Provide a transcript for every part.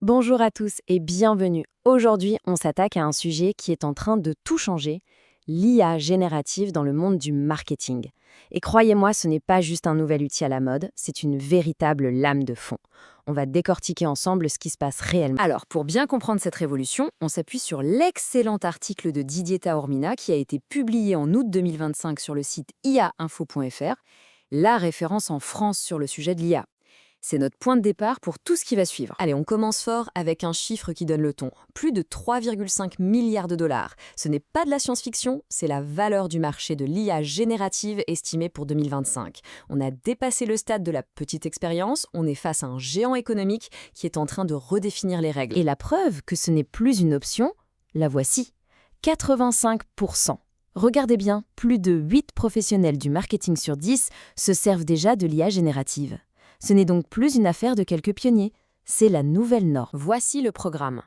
Bonjour à tous et bienvenue. Aujourd'hui, on s'attaque à un sujet qui est en train de tout changer, l'IA générative dans le monde du marketing. Et croyez-moi, ce n'est pas juste un nouvel outil à la mode, c'est une véritable lame de fond. On va décortiquer ensemble ce qui se passe réellement. Alors, pour bien comprendre cette révolution, on s'appuie sur l'excellent article de Didier Taormina qui a été publié en août 2025 sur le site iainfo.fr, la référence en France sur le sujet de l'IA. C'est notre point de départ pour tout ce qui va suivre. Allez, on commence fort avec un chiffre qui donne le ton. Plus de 3,5 milliards de dollars. Ce n'est pas de la science-fiction, c'est la valeur du marché de l'IA générative estimée pour 2025. On a dépassé le stade de la petite expérience, on est face à un géant économique qui est en train de redéfinir les règles. Et la preuve que ce n'est plus une option, la voici. 85%. Regardez bien, plus de 8 professionnels du marketing sur 10 se servent déjà de l'IA générative. Ce n'est donc plus une affaire de quelques pionniers, c'est la nouvelle norme. Voici le programme.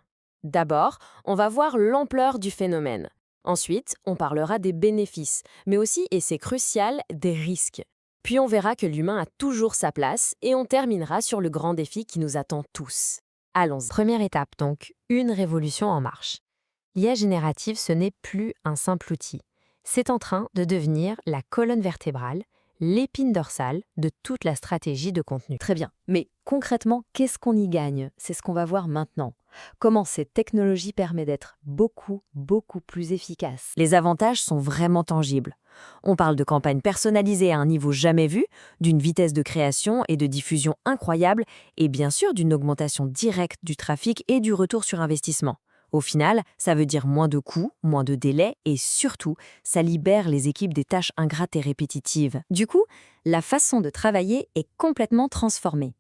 D'abord, on va voir l'ampleur du phénomène. Ensuite, on parlera des bénéfices, mais aussi, et c'est crucial, des risques. Puis on verra que l'humain a toujours sa place et on terminera sur le grand défi qui nous attend tous. Allons-y. Première étape donc, une révolution en marche. L'IA générative, ce n'est plus un simple outil. C'est en train de devenir la colonne vertébrale, l'épine dorsale de toute la stratégie de contenu. Très bien, mais concrètement, qu'est-ce qu'on y gagne? C'est ce qu'on va voir maintenant. Comment cette technologie permet d'être beaucoup plus efficace. Les avantages sont vraiment tangibles. On parle de campagnes personnalisées à un niveau jamais vu, d'une vitesse de création et de diffusion incroyable, et bien sûr d'une augmentation directe du trafic et du retour sur investissement. Au final, ça veut dire moins de coûts, moins de délais et surtout, ça libère les équipes des tâches ingrates et répétitives. Du coup, la façon de travailler est complètement transformée.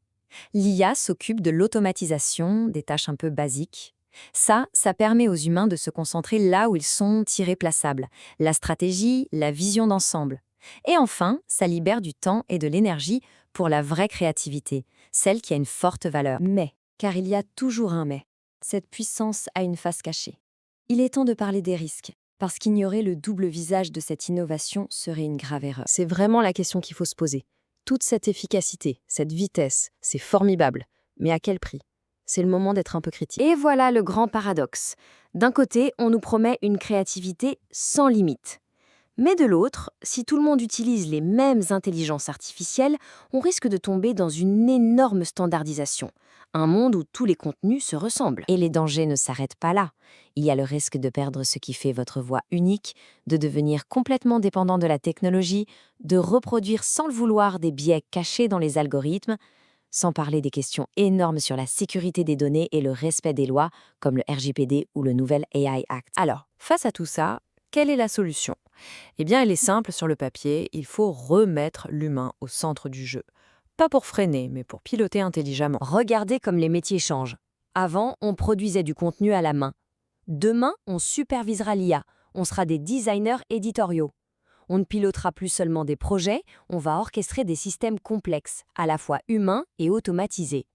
L'IA s'occupe de l'automatisation, des tâches un peu basiques. Ça permet aux humains de se concentrer là où ils sont irréplaçables, la stratégie, la vision d'ensemble. Et enfin, ça libère du temps et de l'énergie pour la vraie créativité, celle qui a une forte valeur. Mais, car il y a toujours un mais. Cette puissance a une face cachée. Il est temps de parler des risques, parce qu'ignorer le double visage de cette innovation serait une grave erreur. C'est vraiment la question qu'il faut se poser. Toute cette efficacité, cette vitesse, c'est formidable. Mais à quel prix? C'est le moment d'être un peu critique. Et voilà le grand paradoxe. D'un côté, on nous promet une créativité sans limite. Mais de l'autre, si tout le monde utilise les mêmes intelligences artificielles, on risque de tomber dans une énorme standardisation. Un monde où tous les contenus se ressemblent. Et les dangers ne s'arrêtent pas là. Il y a le risque de perdre ce qui fait votre voix unique, de devenir complètement dépendant de la technologie, de reproduire sans le vouloir des biais cachés dans les algorithmes, sans parler des questions énormes sur la sécurité des données et le respect des lois, comme le RGPD ou le nouvel AI Act. Alors, face à tout ça, quelle est la solution? Eh bien, elle est simple sur le papier, il faut remettre l'humain au centre du jeu. Pas pour freiner, mais pour piloter intelligemment. Regardez comme les métiers changent. Avant, on produisait du contenu à la main. Demain, on supervisera l'IA. On sera des designers éditoriaux. On ne pilotera plus seulement des projets, on va orchestrer des systèmes complexes, à la fois humains et automatisés.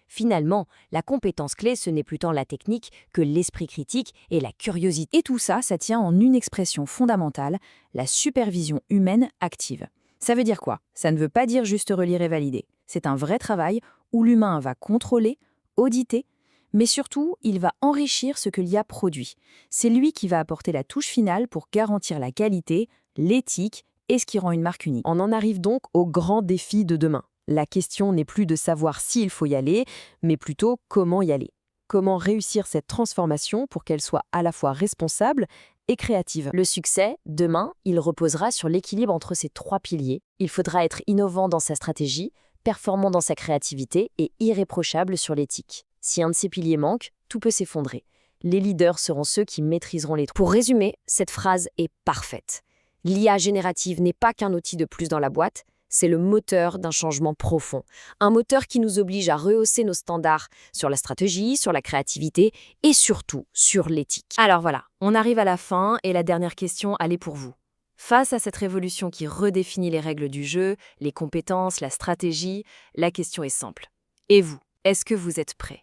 Finalement, la compétence clé, ce n'est plus tant la technique que l'esprit critique et la curiosité. Et tout ça, ça tient en une expression fondamentale, la supervision humaine active. Ça veut dire quoi? Ça ne veut pas dire juste relire et valider. C'est un vrai travail où l'humain va contrôler, auditer, mais surtout, il va enrichir ce que l'IA produit. C'est lui qui va apporter la touche finale pour garantir la qualité, l'éthique et ce qui rend une marque unique. On en arrive donc au grand défi de demain. La question n'est plus de savoir s'il faut y aller, mais plutôt comment y aller. Comment réussir cette transformation pour qu'elle soit à la fois responsable et créative. Le succès, demain, il reposera sur l'équilibre entre ces trois piliers. Il faudra être innovant dans sa stratégie, performant dans sa créativité et irréprochable sur l'éthique. Si un de ces piliers manque, tout peut s'effondrer. Les leaders seront ceux qui maîtriseront les trois. Pour résumer, cette phrase est parfaite. L'IA générative n'est pas qu'un outil de plus dans la boîte, c'est le moteur d'un changement profond. Un moteur qui nous oblige à rehausser nos standards sur la stratégie, sur la créativité et surtout sur l'éthique. Alors voilà, on arrive à la fin et la dernière question, elle est pour vous. Face à cette révolution qui redéfinit les règles du jeu, les compétences, la stratégie, la question est simple. Et vous, est-ce que vous êtes prêts?